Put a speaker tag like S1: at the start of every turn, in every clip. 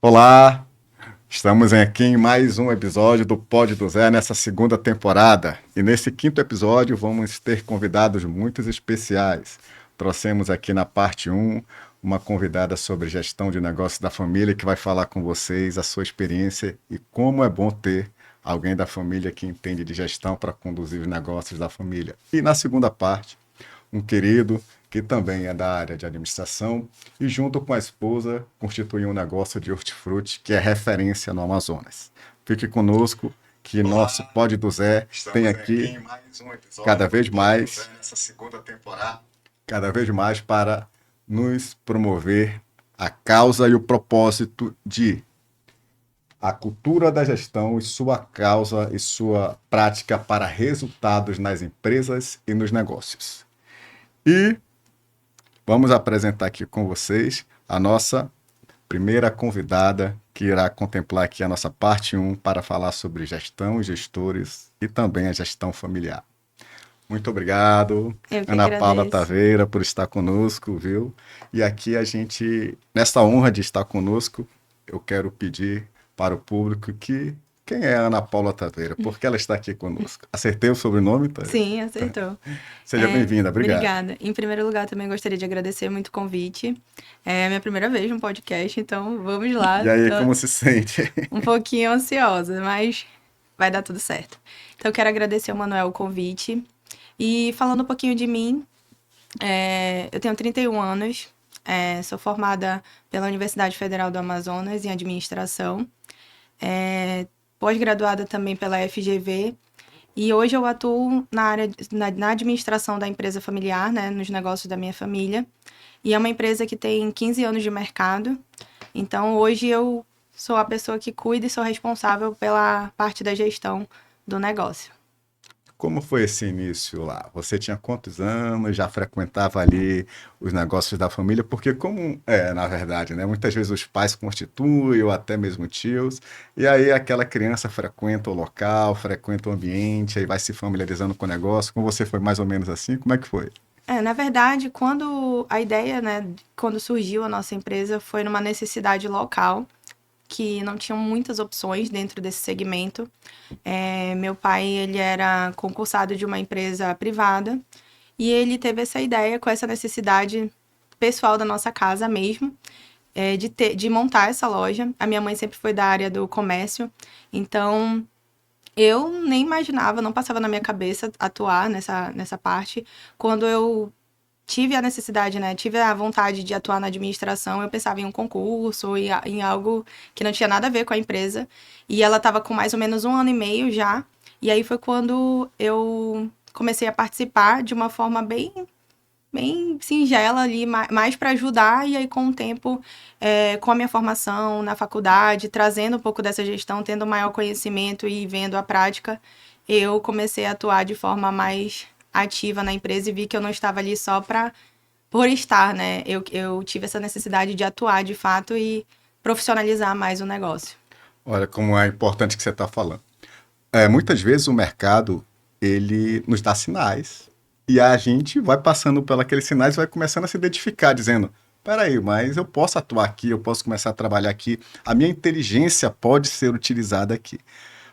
S1: Olá, estamos aqui em mais um episódio do Pod do Zé nessa segunda temporada. E nesse quinto episódio vamos ter convidados muito especiais. Trouxemos aqui na parte um uma convidada sobre gestão de negócios da família que vai falar com vocês a sua experiência e como é bom ter alguém da família que entende de gestão para conduzir os negócios da família. E na segunda parte, um querido que também é da área de administração e junto com a esposa constitui um negócio de hortifruti que é referência no Amazonas. Fique conosco que nosso Pod do Zé tem aqui cada vez mais nessa segunda temporada, cada vez mais para nos promover a causa e o propósito de a cultura da gestão e sua causa e sua prática para resultados nas empresas e nos negócios. E vamos apresentar aqui com vocês a nossa primeira convidada, que irá contemplar aqui a nossa parte 1 para falar sobre gestão, gestores e também a gestão familiar. Muito obrigado,
S2: Eu que
S1: Ana Paula
S2: agradeço.
S1: Taveira, por estar conosco, viu? E aqui a gente, nessa honra de estar conosco, eu quero pedir para o público que quem é a Ana Paula Taveira? Por que ela está aqui conosco? Acertei o sobrenome, tá?
S2: Sim, acertou.
S1: Seja bem-vinda, obrigado.
S2: Obrigada. Em primeiro lugar, também gostaria de agradecer muito o convite. É a minha primeira vez no podcast, então vamos lá.
S1: E aí,
S2: Tô
S1: como se sente?
S2: um pouquinho ansiosa, mas vai dar tudo certo. Então, eu quero agradecer ao Manuel o convite. E falando um pouquinho de mim, eu tenho 31 anos, sou formada pela Universidade Federal do Amazonas em administração, pós-graduada também pela FGV. E hoje eu atuo na área, na administração da empresa familiar, né, nos negócios da minha família. E é uma empresa que tem 15 anos de mercado. Então, hoje eu sou a pessoa que cuida e sou responsável pela parte da gestão do negócio.
S1: Como foi esse início lá? Você tinha quantos anos? Já frequentava ali os negócios da família? Porque na verdade, né? Muitas vezes os pais constituem ou até mesmo tios, e aí aquela criança frequenta o local, frequenta o ambiente, aí vai se familiarizando com o negócio. Com você foi mais ou menos assim? Como é que foi?
S2: Na verdade, quando a ideia, né, quando surgiu a nossa empresa, foi numa necessidade local, que não tinham muitas opções dentro desse segmento. Meu pai, ele era concursado de uma empresa privada e ele teve essa ideia com essa necessidade pessoal da nossa casa mesmo, de montar essa loja. A minha mãe sempre foi da área do comércio, então eu nem imaginava, não passava na minha cabeça atuar nessa parte. Quando eu tive a necessidade, né? Tive a vontade de atuar na administração, eu pensava em um concurso, ou em algo que não tinha nada a ver com a empresa. E ela estava com mais ou menos 1 ano e meio já. E aí foi quando eu comecei a participar de uma forma bem singela ali, mais para ajudar. E aí, com o tempo, com a minha formação na faculdade, trazendo um pouco dessa gestão, tendo maior conhecimento e vendo a prática, eu comecei a atuar de forma mais ativa na empresa e vi que eu não estava ali só por estar, né? Eu tive essa necessidade de atuar de fato e profissionalizar mais o negócio.
S1: Olha como é importante que você está falando. Muitas vezes o mercado, ele nos dá sinais e a gente vai passando por aqueles sinais e vai começando a se identificar, dizendo, peraí, mas eu posso atuar aqui, eu posso começar a trabalhar aqui, a minha inteligência pode ser utilizada aqui.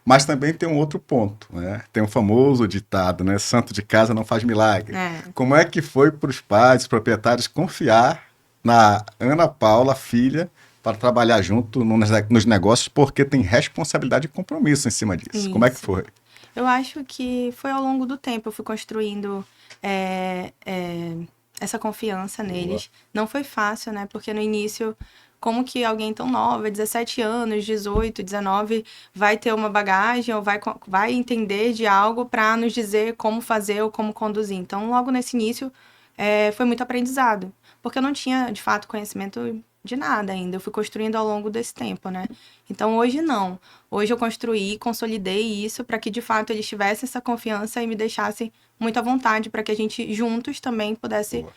S1: Mas também tem um outro ponto, né? Tem um famoso ditado, né? Santo de casa não faz milagre. Como é que foi para os pais, os proprietários, confiar na Ana Paula, filha, para trabalhar junto nos negócios, porque tem responsabilidade e compromisso em cima disso? Como é que
S2: Isso.
S1: foi?
S2: Eu acho que foi ao longo do tempo, eu fui construindo essa confiança neles. Não foi fácil, né? Porque no início, como que alguém tão nova, 17 anos, 18, 19, vai ter uma bagagem ou vai entender de algo para nos dizer como fazer ou como conduzir? Então, logo nesse início, foi muito aprendizado. Porque eu não tinha, de fato, conhecimento de nada ainda. Eu fui construindo ao longo desse tempo, né? Então, hoje não. Hoje eu construí, consolidei isso para que, de fato, eles tivessem essa confiança e me deixassem muito à vontade para que a gente juntos também pudesse
S1: Boa.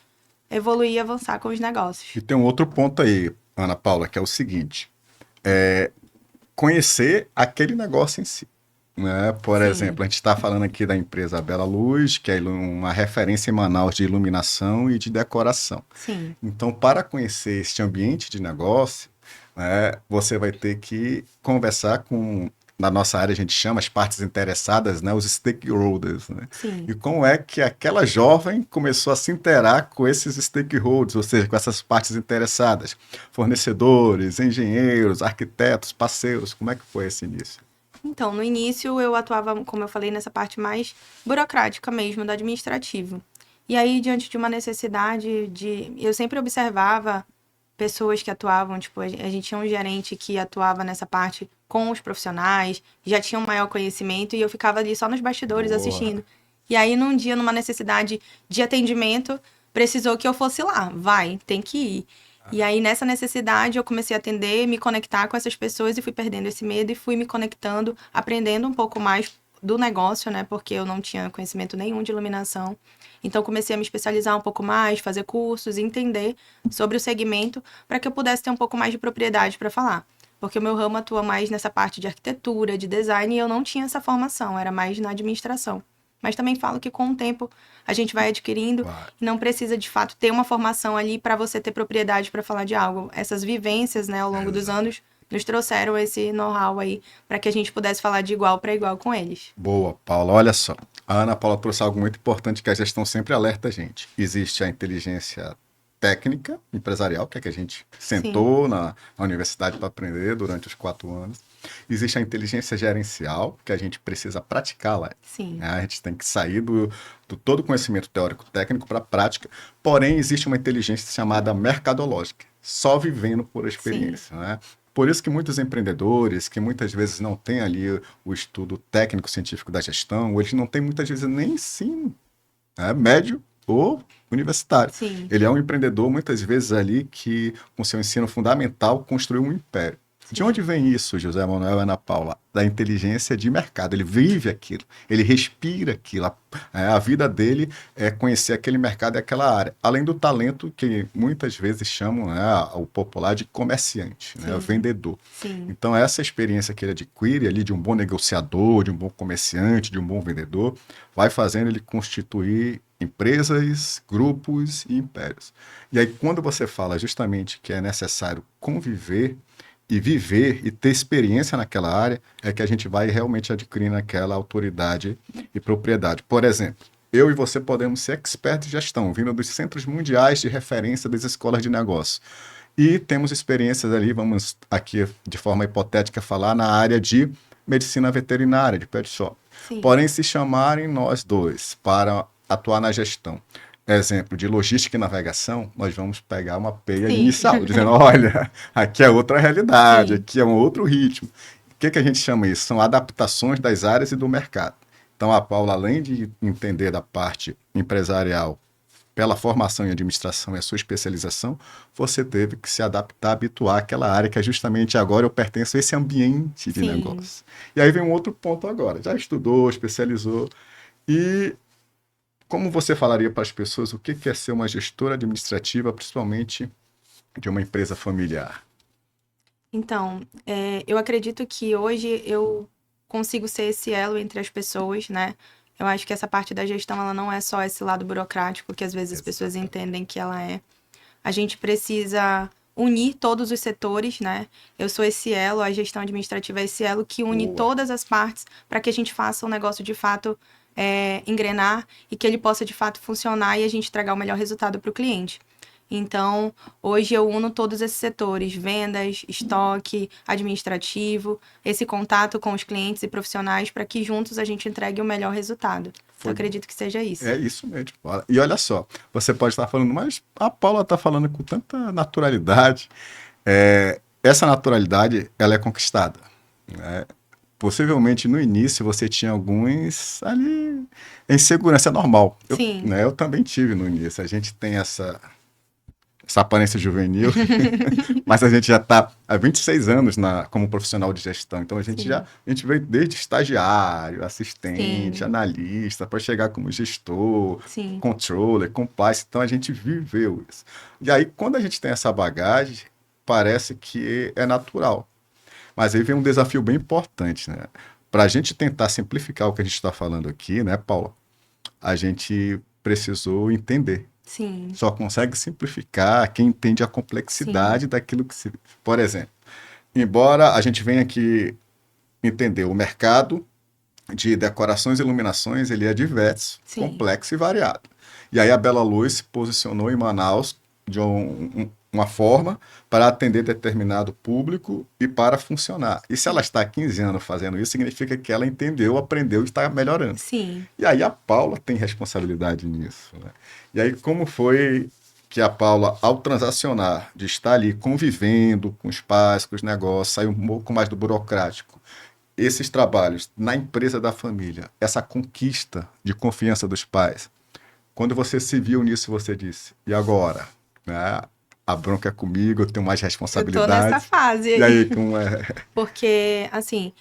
S2: evoluir e avançar com os
S1: E
S2: negócios.
S1: tem um outro ponto aí, Ana Paula, que é o seguinte: conhecer aquele negócio em si. Né? Por
S2: Sim,
S1: exemplo, a gente está falando aqui da empresa Bela Luz, que é uma referência em Manaus de iluminação e de decoração.
S2: sim.
S1: Então, para conhecer este ambiente de negócio, você vai ter que conversar com, na nossa área a gente chama as partes interessadas, né, os stakeholders, né?
S2: Sim.
S1: E como é que aquela jovem começou a se interar com esses stakeholders, ou seja, com essas partes interessadas, fornecedores, engenheiros, arquitetos, parceiros, como é que foi esse início?
S2: Então, no início eu atuava, como eu falei, nessa parte mais burocrática mesmo, do administrativo. E aí, diante de uma necessidade de. Eu sempre observava pessoas que atuavam, tipo, a gente tinha um gerente que atuava nessa parte com os profissionais, já tinha um maior conhecimento, e eu ficava ali só nos bastidores
S1: Boa.
S2: assistindo. E aí, num dia, numa necessidade de atendimento, precisou que eu fosse lá. Vai, tem que ir. E aí, nessa necessidade, eu comecei a atender, me conectar com essas pessoas e fui perdendo esse medo e fui me conectando, aprendendo um pouco mais do negócio, né? Porque eu não tinha conhecimento nenhum de iluminação. Então, comecei a me especializar um pouco mais, fazer cursos, entender sobre o segmento, para que eu pudesse ter um pouco mais de propriedade para falar. Porque o meu ramo atua mais nessa parte de arquitetura, de design, e eu não tinha essa formação, era mais na administração. Mas também falo que com o tempo a gente vai adquirindo
S1: Vai.
S2: e não precisa de fato ter uma formação ali para você ter propriedade para falar de algo. Essas vivências, né, ao longo dos
S1: Exato.
S2: anos, nos trouxeram esse know-how aí para que a gente pudesse falar de igual para igual com eles.
S1: Boa, Paula. Olha só. A Ana Paula trouxe algo muito importante que a gestão sempre alerta a gente. Existe a inteligência técnica, empresarial, que é que a gente
S2: Sim,
S1: sentou na universidade para aprender durante os 4 anos. Existe a inteligência gerencial, que a gente precisa praticar lá.
S2: sim,
S1: Né? A gente tem que sair do todo conhecimento teórico técnico para a prática. Porém, existe uma inteligência chamada mercadológica, só vivendo por
S2: sim,
S1: experiência. Né? Por isso que muitos empreendedores, que muitas vezes não têm ali o estudo técnico-científico da gestão, ou eles não têm muitas vezes nem sim, né, médio ou universitário.
S2: sim,
S1: Ele é um empreendedor, muitas vezes ali, que com seu ensino fundamental construiu um império. De onde
S2: sim,
S1: vem isso, José Manuel e Ana Paula? Da inteligência de mercado. Ele vive aquilo, ele respira aquilo. A vida dele é conhecer aquele mercado e aquela área. Além do talento que muitas vezes chamam, né, o popular de comerciante, né,
S2: sim,
S1: vendedor.
S2: sim,
S1: Então, essa experiência que ele adquire ali de um bom negociador, de um bom comerciante, de um bom vendedor, vai fazendo ele constituir empresas, grupos e impérios. E aí, quando você fala justamente que é necessário conviver e viver e ter experiência naquela área, é que a gente vai realmente adquirindo aquela autoridade e propriedade. Por exemplo, eu e você podemos ser expertos de gestão, vindo dos centros mundiais de referência das escolas de negócio. E temos experiências ali, vamos aqui de forma hipotética falar, na área de medicina veterinária, de pet shop.
S2: sim,
S1: Porém, se chamarem nós dois para atuar na gestão, exemplo de logística e navegação, nós vamos pegar uma peia
S2: sim,
S1: inicial, dizendo, olha, aqui é outra realidade,
S2: sim,
S1: aqui é um outro ritmo. O que, que a gente chama isso? São adaptações das áreas e do mercado. Então, a Paula, além de entender da parte empresarial pela formação em administração e a sua especialização, você teve que se adaptar, habituar àquela área que é justamente agora eu pertenço a esse ambiente de
S2: sim.
S1: negócio. E aí vem um outro ponto agora. Já estudou, especializou. E como você falaria para as pessoas o que é ser uma gestora administrativa, principalmente de uma empresa familiar?
S2: Então, eu acredito que hoje eu consigo ser esse elo entre as pessoas, né? Eu acho que essa parte da gestão, ela não é só esse lado burocrático que às vezes as pessoas
S1: Exatamente.
S2: entendem que ela é. A gente precisa unir todos os setores, né? Eu sou esse elo, a gestão administrativa é esse elo que une
S1: Boa.
S2: todas as partes para que a gente faça o negócio de fato engrenar e que ele possa de fato funcionar e a gente entregar o melhor resultado para o cliente. Então, hoje eu uno todos esses setores: vendas, estoque, administrativo, esse contato com os clientes e profissionais para que juntos a gente entregue o melhor resultado. Então,
S1: Foi
S2: acredito que seja isso.
S1: É isso mesmo, Paula. E olha só, você pode estar falando, mas a Paula está falando com tanta naturalidade. Essa naturalidade, ela é conquistada. Né? Possivelmente no início você tinha alguns ali insegurança, é normal. Eu,
S2: Sim,
S1: né, eu também tive no início. A gente tem essa aparência juvenil, mas a gente já está há 26 anos como profissional de gestão. Então
S2: sim,
S1: a gente veio desde estagiário, assistente,
S2: sim,
S1: analista, para chegar como gestor,
S2: sim,
S1: controller, compliance. Então a gente viveu isso. E aí, quando a gente tem essa bagagem, parece que é natural. Mas aí vem um desafio bem importante, né? Para a gente tentar simplificar o que a gente está falando aqui, né, Paula? A gente precisou entender.
S2: sim,
S1: Só consegue simplificar quem entende a
S2: sim,
S1: complexidade daquilo que se. Por exemplo, embora a gente venha aqui entender o mercado de decorações e iluminações, ele é diverso,
S2: Sim,
S1: complexo e variado. E aí a Bela Luz se posicionou em Manaus de uma forma para atender determinado público e para funcionar. E se ela
S2: sim,
S1: está há 15 anos fazendo isso, significa que ela entendeu, aprendeu e está melhorando.
S2: sim.
S1: E aí a Paula tem responsabilidade nisso, né? E aí como foi que a Paula, ao transacionar, de estar ali convivendo com os pais, com os negócios, saiu um pouco mais do burocrático, esses trabalhos na empresa da família, essa conquista de confiança dos pais, quando você se viu nisso, você disse, e agora? Né? A bronca é comigo, eu tenho mais
S2: Eu tô nessa
S1: responsabilidades.
S2: fase
S1: E aí,
S2: aí.
S1: como é?
S2: Porque, assim,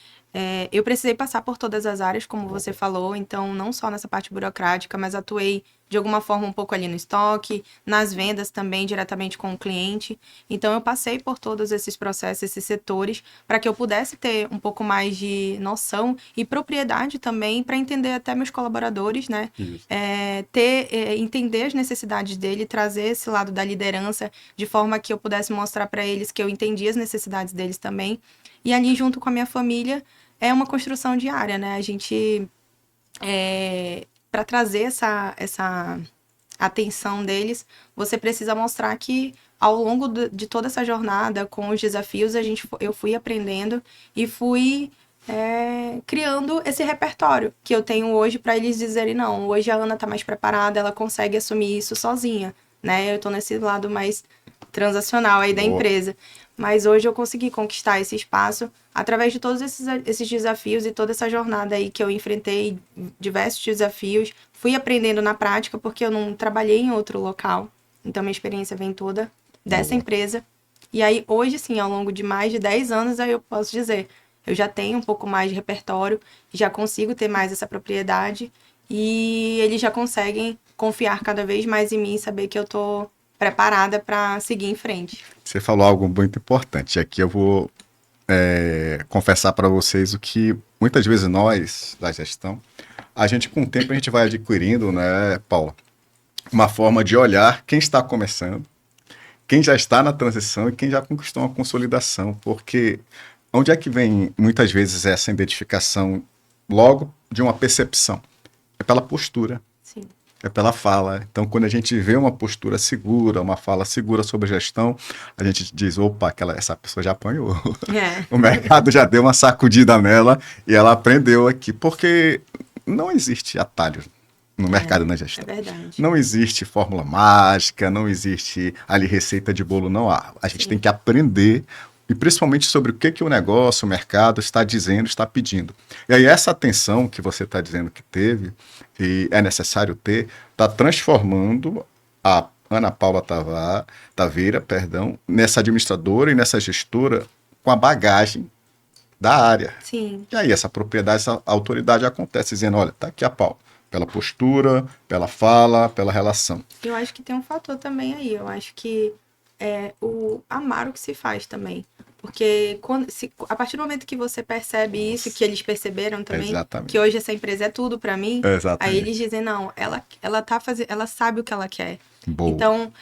S2: eu precisei passar por todas as áreas, como você falou, então não só nessa parte burocrática, mas atuei de alguma forma um pouco ali no estoque, nas vendas também, diretamente com o cliente. Então eu passei por todos esses processos, esses setores, para que eu pudesse ter um pouco mais de noção e propriedade também para entender até meus colaboradores, né?
S1: Isso.
S2: Entender as necessidades dele, trazer esse lado da liderança de forma que eu pudesse mostrar para eles que eu entendia as necessidades deles também. E ali, junto com a minha família, é uma construção diária, né? A gente, para trazer essa atenção deles, você precisa mostrar que ao longo de toda essa jornada, com os desafios, eu fui aprendendo e fui criando esse repertório que eu tenho hoje para eles dizerem, não, hoje a Ana tá mais preparada, ela consegue assumir isso sozinha, né? Eu tô nesse lado mais transacional aí da
S1: Boa.
S2: empresa. Mas hoje eu consegui conquistar esse espaço através de todos esses desafios e toda essa jornada aí que eu enfrentei, diversos desafios. Fui aprendendo na prática, porque eu não trabalhei em outro local. Então, minha experiência vem toda dessa
S1: Boa.
S2: empresa. E aí, hoje, sim, ao longo de mais de 10 anos, aí eu posso dizer, eu já tenho um pouco mais de repertório, já consigo ter mais essa propriedade e eles já conseguem confiar cada vez mais em mim e saber que eu tô preparada para seguir em frente.
S1: Você falou algo muito importante. Aqui eu vou confessar para vocês o que muitas vezes nós, da gestão, a gente com o tempo a gente vai adquirindo, né, Paula, uma forma de olhar quem está começando, quem já está na transição e quem já conquistou uma consolidação, porque onde é que vem muitas vezes essa identificação logo de uma percepção? É pela postura,
S2: Sim.
S1: é pela fala. Então, quando a gente vê uma postura segura, uma fala segura sobre gestão, a gente diz, opa, essa pessoa já apanhou.
S2: É,
S1: O mercado já deu uma sacudida nela e ela aprendeu aqui, porque não existe atalho no mercado na
S2: é
S1: gestão.
S2: verdade.
S1: Não existe fórmula mágica, não existe ali receita de bolo, não há. A gente tem
S2: Sim.
S1: que aprender, e principalmente sobre o que o negócio, o mercado está dizendo, está pedindo. E aí essa atenção que você está dizendo que teve, e é necessário ter, está transformando a Ana Paula Taveira, nessa administradora e nessa gestora com a bagagem da área.
S2: Sim.
S1: E aí essa propriedade, essa autoridade acontece dizendo, olha, tá aqui a Paula, pela postura, pela fala, pela relação.
S2: Eu acho que tem um fator também aí. Eu acho que é o amar o que se faz também. Porque a partir do momento que você percebe isso, que eles perceberam também,
S1: Exatamente.
S2: que hoje essa empresa é tudo para mim, aí
S1: Exatamente.
S2: eles dizem, não, ela tá fazendo, ela sabe o que ela quer.
S1: Boa.
S2: Então,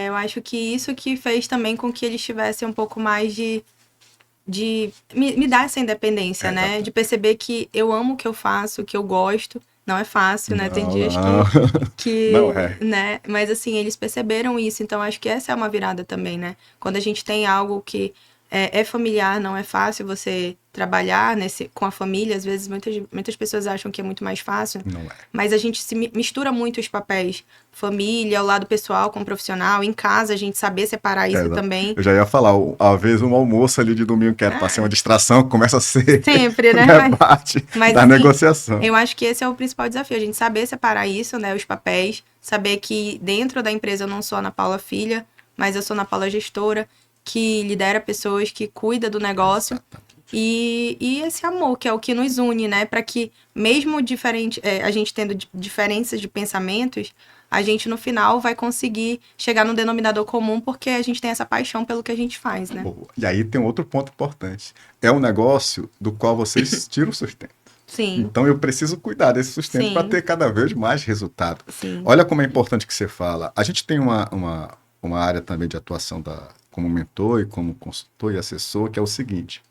S2: eu acho que isso que fez também com que eles tivessem um pouco mais de me dar essa independência, né?
S1: Exatamente.
S2: De perceber que eu amo o que eu faço, o que eu gosto. Não é fácil, né? Tem
S1: Não,
S2: dias
S1: não. Não
S2: que,
S1: é.
S2: né? Mas assim, eles perceberam isso. Então, acho que essa é uma virada também, né? Quando a gente tem algo que é familiar, não é fácil você trabalhar com a família. Às vezes, muitas pessoas acham que é muito mais fácil.
S1: Não é.
S2: Mas a gente mistura muito os papéis. Família, o lado pessoal com o profissional. Em casa, a gente saber separar isso também.
S1: Eu já ia falar, às vezes um almoço ali de domingo que era para ser uma distração, começa a ser
S2: Sempre,
S1: o
S2: né?
S1: debate
S2: Mas
S1: da
S2: assim,
S1: negociação.
S2: eu acho que esse é o principal desafio, a gente saber separar isso, né, os papéis, saber que dentro da empresa eu não sou a Ana Paula filha, mas eu sou a Ana Paula gestora, que lidera pessoas, que cuida do negócio. E esse amor, que é o que nos une, né? Para que, mesmo diferente, a gente tendo diferenças de pensamentos, a gente no final vai conseguir chegar num denominador comum, porque a gente tem essa paixão pelo que a gente faz, né?
S1: Boa. E aí tem outro ponto importante. É um negócio do qual vocês tiram o sustento.
S2: Sim,
S1: Então eu preciso cuidar desse sustento para
S2: sim,
S1: ter cada vez mais resultado.
S2: sim.
S1: Olha como é importante que você fala. A gente tem uma área também de atuação como mentor e como consultor e assessor, que é o seguinte: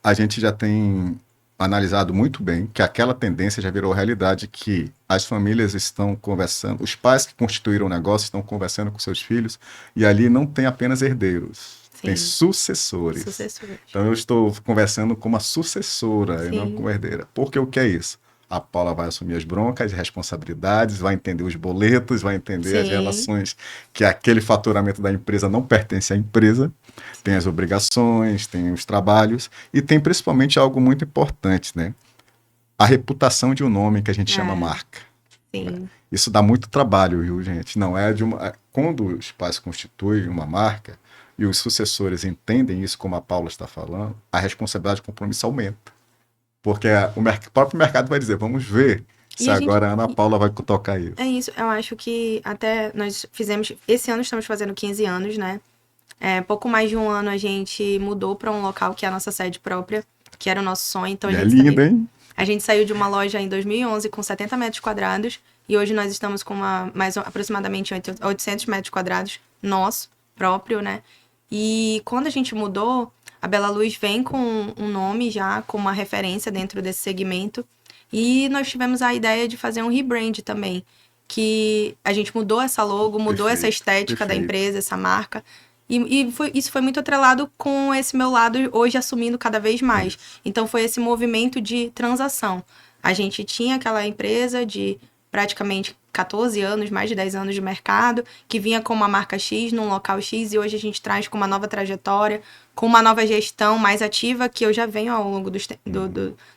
S1: a gente já tem analisado muito bem que aquela tendência já virou realidade, que as famílias estão conversando, os pais que constituíram o negócio estão conversando com seus filhos, e ali não tem apenas herdeiros, tem
S2: Sim,
S1: sucessores.
S2: sucessores.
S1: Então eu estou conversando com uma sucessora e não com
S2: Sim,
S1: uma herdeira. Porque o que é isso? A Paula vai assumir as broncas, as responsabilidades, vai entender os boletos, vai entender as
S2: sim,
S1: relações, que aquele faturamento da empresa não pertence à empresa, tem as obrigações, tem os trabalhos e tem principalmente algo muito importante, né? A reputação de um nome que a gente chama
S2: é,
S1: marca.
S2: sim,
S1: Isso dá muito trabalho, viu, gente? Não é de uma. Quando os pais constituem uma marca e os sucessores entendem isso, como a Paula está falando, a responsabilidade e o compromisso aumenta. Porque o próprio mercado vai dizer: vamos ver
S2: E
S1: se
S2: a gente.
S1: agora a Ana Paula vai tocar isso.
S2: É isso, eu acho que até nós fizemos. Esse ano estamos fazendo 15 anos, né? Pouco mais de um ano a gente mudou para um local que é a nossa sede própria, que era o nosso sonho. Então
S1: E é lindo, hein?
S2: a gente saiu de uma loja em 2011 com 70 metros quadrados e hoje nós estamos com aproximadamente 800 metros quadrados nosso próprio, né? E quando a gente mudou, a Bela Luz vem com um nome já, com uma referência dentro desse segmento. E nós tivemos a ideia de fazer um rebrand também, que a gente mudou essa logo, mudou essa
S1: Perfeito,
S2: estética da
S1: perfeito.
S2: empresa, essa marca. Isso foi muito atrelado com esse meu lado hoje assumindo cada vez mais.
S1: Isso.
S2: Então foi esse movimento de transação. A gente tinha aquela empresa de praticamente 14 anos, mais de 10 anos de mercado, que vinha com uma marca X num local X e hoje a gente traz com uma nova trajetória, com uma nova gestão mais ativa, que eu já venho ao longo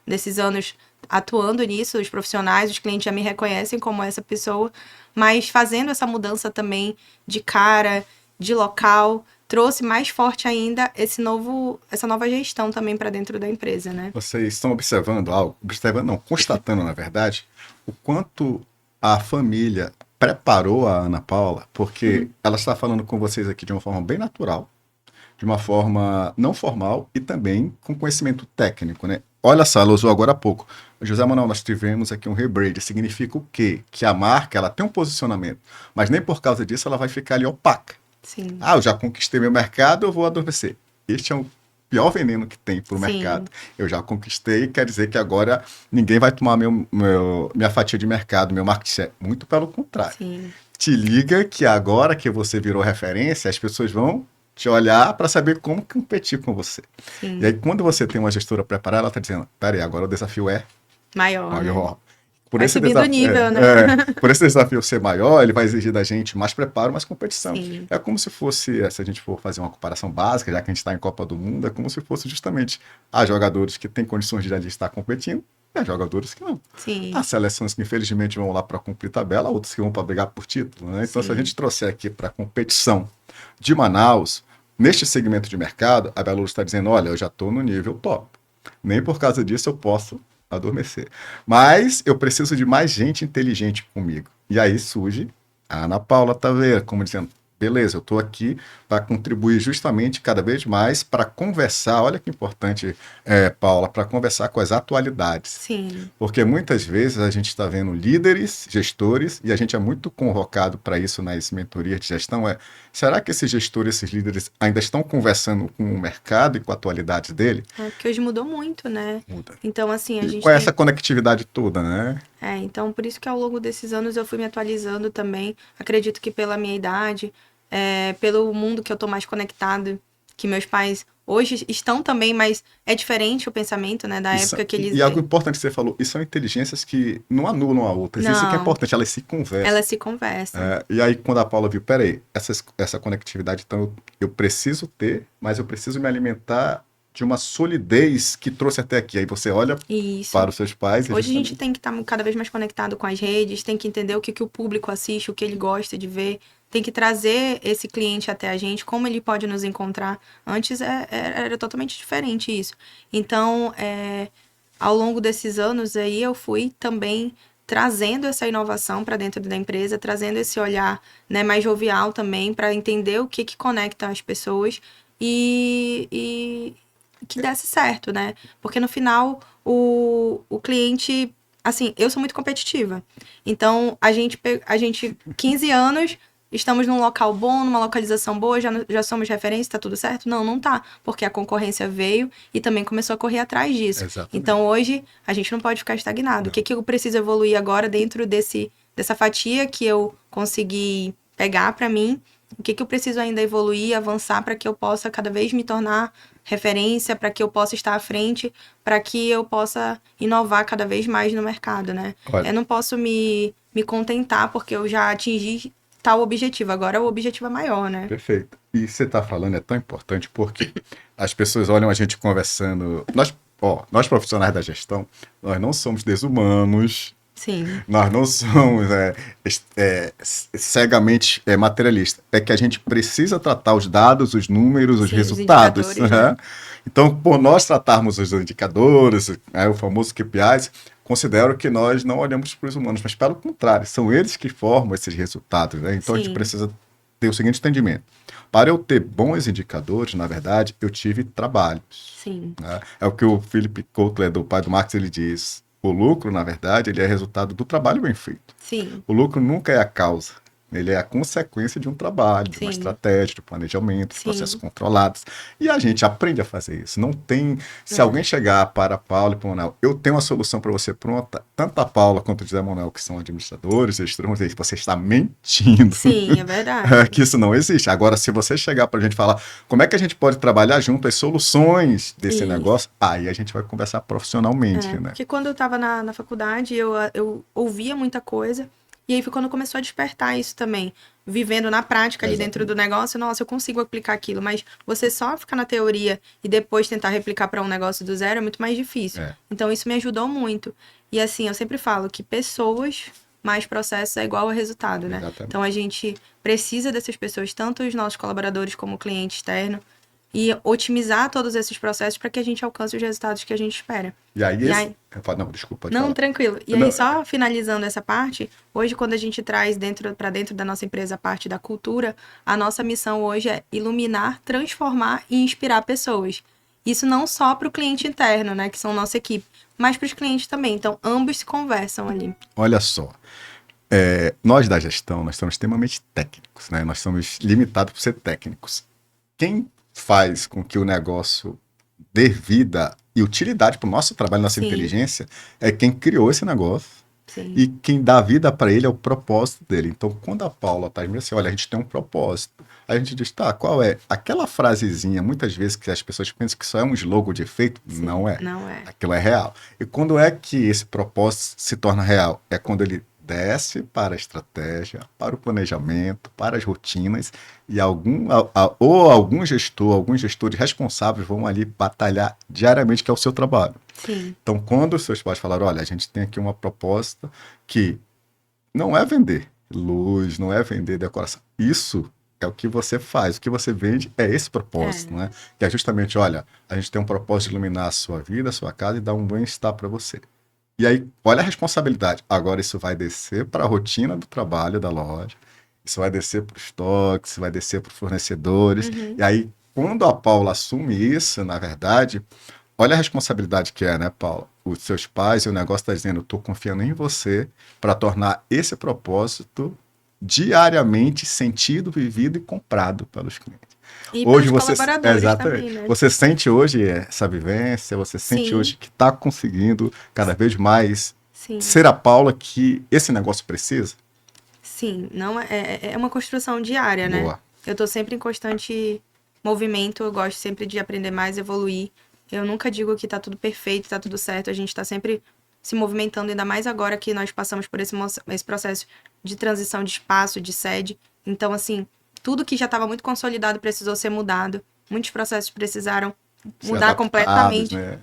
S2: desses anos atuando nisso, os profissionais, os clientes já me reconhecem como essa pessoa, mas fazendo essa mudança também de cara, de local, trouxe mais forte ainda essa nova gestão também para dentro da empresa, né?
S1: Vocês estão observando algo, observando, não, constatando, na verdade, o quanto a família preparou a Ana Paula, porque ela está falando com vocês aqui de uma forma bem natural, de uma forma não formal e também com conhecimento técnico, né? Olha só, ela usou agora há pouco. José Manuel, nós tivemos aqui um rebrand. Significa o quê? Que a marca ela tem um posicionamento, mas nem por causa disso ela vai ficar ali opaca.
S2: Sim,
S1: Ah, eu já conquistei meu mercado, eu vou adormecer. Este é o pior veneno que tem para o
S2: sim,
S1: mercado. Eu já conquistei, quer dizer que agora ninguém vai tomar minha fatia de mercado, meu market share. Muito pelo contrário.
S2: sim,
S1: Te liga que agora que você virou referência, as pessoas vão te olhar para saber como competir com você. E aí,
S2: sim.
S1: quando você tem uma gestora preparada, ela está dizendo: peraí, agora o desafio é
S2: Maior, né?
S1: maior. Por
S2: Vai
S1: esse,
S2: subindo o
S1: desafio,
S2: nível, né?
S1: por esse desafio ser maior, ele vai exigir da gente mais preparo, mais competição.
S2: Sim,
S1: É como se fosse, se a gente for fazer uma comparação básica, já que a gente está em Copa do Mundo, é como se fosse justamente há jogadores que têm condições de ali estar competindo e há jogadores que não. Há
S2: sim,
S1: seleções que infelizmente vão lá para cumprir tabela, outros que vão para brigar por título. Né? Então, se a
S2: sim,
S1: gente trouxer aqui para a competição de Manaus, neste segmento de mercado, a Belo está dizendo: olha, eu já estou no nível top. Nem por causa disso eu posso adormecer. Mas eu preciso de mais gente inteligente comigo. E aí surge a Ana Paula Taveira, como dizendo: beleza, eu estou aqui para contribuir justamente cada vez mais para conversar. Olha que importante, Paula, para conversar com as atualidades.
S2: sim.
S1: Porque muitas vezes a gente está vendo líderes, gestores, e a gente é muito convocado para isso nas mentorias de gestão. Será que esses gestores, esses líderes ainda estão conversando com o mercado e com a atualidade dele?
S2: É porque hoje mudou muito, né?
S1: Muda.
S2: Então, assim, a
S1: E
S2: gente
S1: com essa
S2: tem.
S1: conectividade toda, né?
S2: Então, por isso que ao longo desses anos eu fui me atualizando também. Acredito que pela minha idade, pelo mundo que eu tô mais conectado, que meus pais hoje estão também, mas é diferente o pensamento, né, da
S1: Isso,
S2: época que eles.
S1: e algo importante que você falou, isso são inteligências que não anulam a outras. Isso que é
S2: Não,
S1: importante, elas se conversam.
S2: elas se conversam.
S1: E aí, quando a Paula viu: peraí, essa conectividade, então eu preciso ter, mas eu preciso me alimentar de uma solidez que trouxe até aqui. Aí você olha
S2: Isso.
S1: para os seus pais e
S2: Hoje a gente
S1: justamente
S2: tem que estar cada vez mais conectado com as redes, tem que entender o que, que o público assiste, o que ele gosta de ver, tem que trazer esse cliente até a gente, como ele pode nos encontrar. Antes era totalmente diferente isso. Então, ao longo desses anos aí, eu fui também trazendo essa inovação para dentro da empresa, trazendo esse olhar, né, mais jovial também, para entender o que, que conecta as pessoas e que desse certo, né? Porque no final o cliente, assim, eu sou muito competitiva. Então, a gente 15 anos estamos num local bom, numa localização boa, já somos referência, tá tudo certo? Não, não tá, porque a concorrência veio e também começou a correr atrás disso.
S1: Exatamente.
S2: Então, hoje, a gente não pode ficar estagnado. O que que eu preciso evoluir agora dentro dessa fatia que eu consegui pegar para mim? O que que eu preciso ainda evoluir, avançar para que eu possa cada vez me tornar referência, para que eu possa estar à frente, para que eu possa inovar cada vez mais no mercado, né?
S1: Olha.
S2: Eu não posso me contentar porque eu já atingi tal objetivo. Agora o objetivo é maior, né?
S1: Perfeito. E você está falando é tão importante porque as pessoas olham a gente conversando. Nós profissionais da gestão, nós não somos desumanos.
S2: Sim.
S1: Nós não somos cegamente materialistas. É que a gente precisa tratar os dados, os números, os resultados.
S2: Os indicadores, né?
S1: Então, por nós tratarmos os indicadores, o famoso KPIs, considero que nós não olhamos para os humanos, mas pelo contrário, são eles que formam esses resultados. Né? Então, a gente precisa ter o seguinte entendimento. Para eu ter bons indicadores, na verdade, eu tive trabalhos.
S2: Sim.
S1: Né? É o que o Philip Kotler, do pai do Marx, ele diz. O lucro, na verdade, ele é resultado do trabalho bem feito.
S2: Sim.
S1: O lucro nunca é a causa. Ele é a consequência de um trabalho, de uma estratégia, de planejamento, de processos controlados. E a gente aprende a fazer isso. Não tem... Se alguém chegar para a Paula e para o Manuel, eu tenho uma solução para você pronta, tanto a Paula quanto o José Manuel, que são administradores, você está mentindo.
S2: Sim, é verdade.
S1: Que isso não existe. Agora, se você chegar para a gente falar como é que a gente pode trabalhar junto as soluções desse negócio, aí a gente vai conversar profissionalmente. Né?
S2: Porque quando eu estava na faculdade, eu ouvia muita coisa. E aí foi quando começou a despertar isso também. Vivendo na prática ali dentro do negócio, nossa, eu consigo aplicar aquilo. Mas você só ficar na teoria e depois tentar replicar para um negócio do zero é muito mais difícil. Então isso me ajudou muito. E assim, eu sempre falo que pessoas mais processo é igual a resultado, né?
S1: Exatamente.
S2: Então a gente precisa dessas pessoas, tanto os nossos colaboradores como o cliente externo, e otimizar todos esses processos para que a gente alcance os resultados que a gente espera.
S1: E aí... Não, desculpa.
S2: Não, tranquilo. E aí, só finalizando essa parte, hoje quando a gente traz para dentro da nossa empresa a parte da cultura, a nossa missão hoje é iluminar, transformar e inspirar pessoas. Isso não só para o cliente interno, né, que são nossa equipe, mas para os clientes também. Então, ambos se conversam ali.
S1: Olha só. Nós da gestão, nós somos extremamente técnicos, né? Nós somos limitados por ser técnicos. Quem faz com que o negócio dê vida e utilidade para o nosso trabalho, nossa inteligência, é quem criou esse negócio.
S2: Sim.
S1: E quem dá vida para ele é o propósito dele. Então, quando a Paula está dizendo assim, olha, a gente tem um propósito, a gente diz, tá, qual é? Aquela frasezinha, muitas vezes que as pessoas pensam que só é um slogan de efeito, não é.
S2: Não é.
S1: Aquilo é real. E quando é que esse propósito se torna real? É quando ele desce para a estratégia, para o planejamento, para as rotinas, e alguns gestores responsáveis vão ali batalhar diariamente, que é o seu trabalho.
S2: Sim.
S1: Então, quando os seus pais falaram, olha, a gente tem aqui uma proposta que não é vender luz, não é vender decoração, isso é o que você faz, o que você vende é esse propósito, né? Que é justamente, olha, a gente tem um propósito de iluminar a sua vida, a sua casa e dar um bem-estar para você. E aí, olha a responsabilidade. Agora isso vai descer para a rotina do trabalho da loja, isso vai descer para o estoque, isso vai descer para os fornecedores. E aí, quando a Paula assume isso, na verdade, olha a responsabilidade que é, né, Paula? Os seus pais e o negócio está dizendo, eu estou confiando em você para tornar esse propósito diariamente sentido, vivido e comprado pelos clientes.
S2: E
S1: hoje
S2: pelos
S1: você,
S2: colaboradores
S1: exatamente,
S2: também, né?
S1: Você sente hoje essa vivência, você sente hoje que está conseguindo cada vez mais ser a Paula que esse negócio precisa?
S2: Sim, não é uma construção diária,
S1: Boa.
S2: né? Eu tô sempre em constante movimento, eu gosto sempre de aprender mais, evoluir. Eu nunca digo que tá tudo perfeito, tá tudo certo, a gente tá sempre se movimentando, ainda mais agora que nós passamos por esse processo de transição de espaço, de sede. Então, assim, tudo que já estava muito consolidado precisou ser mudado. Muitos processos precisaram mudar completamente.
S1: Né?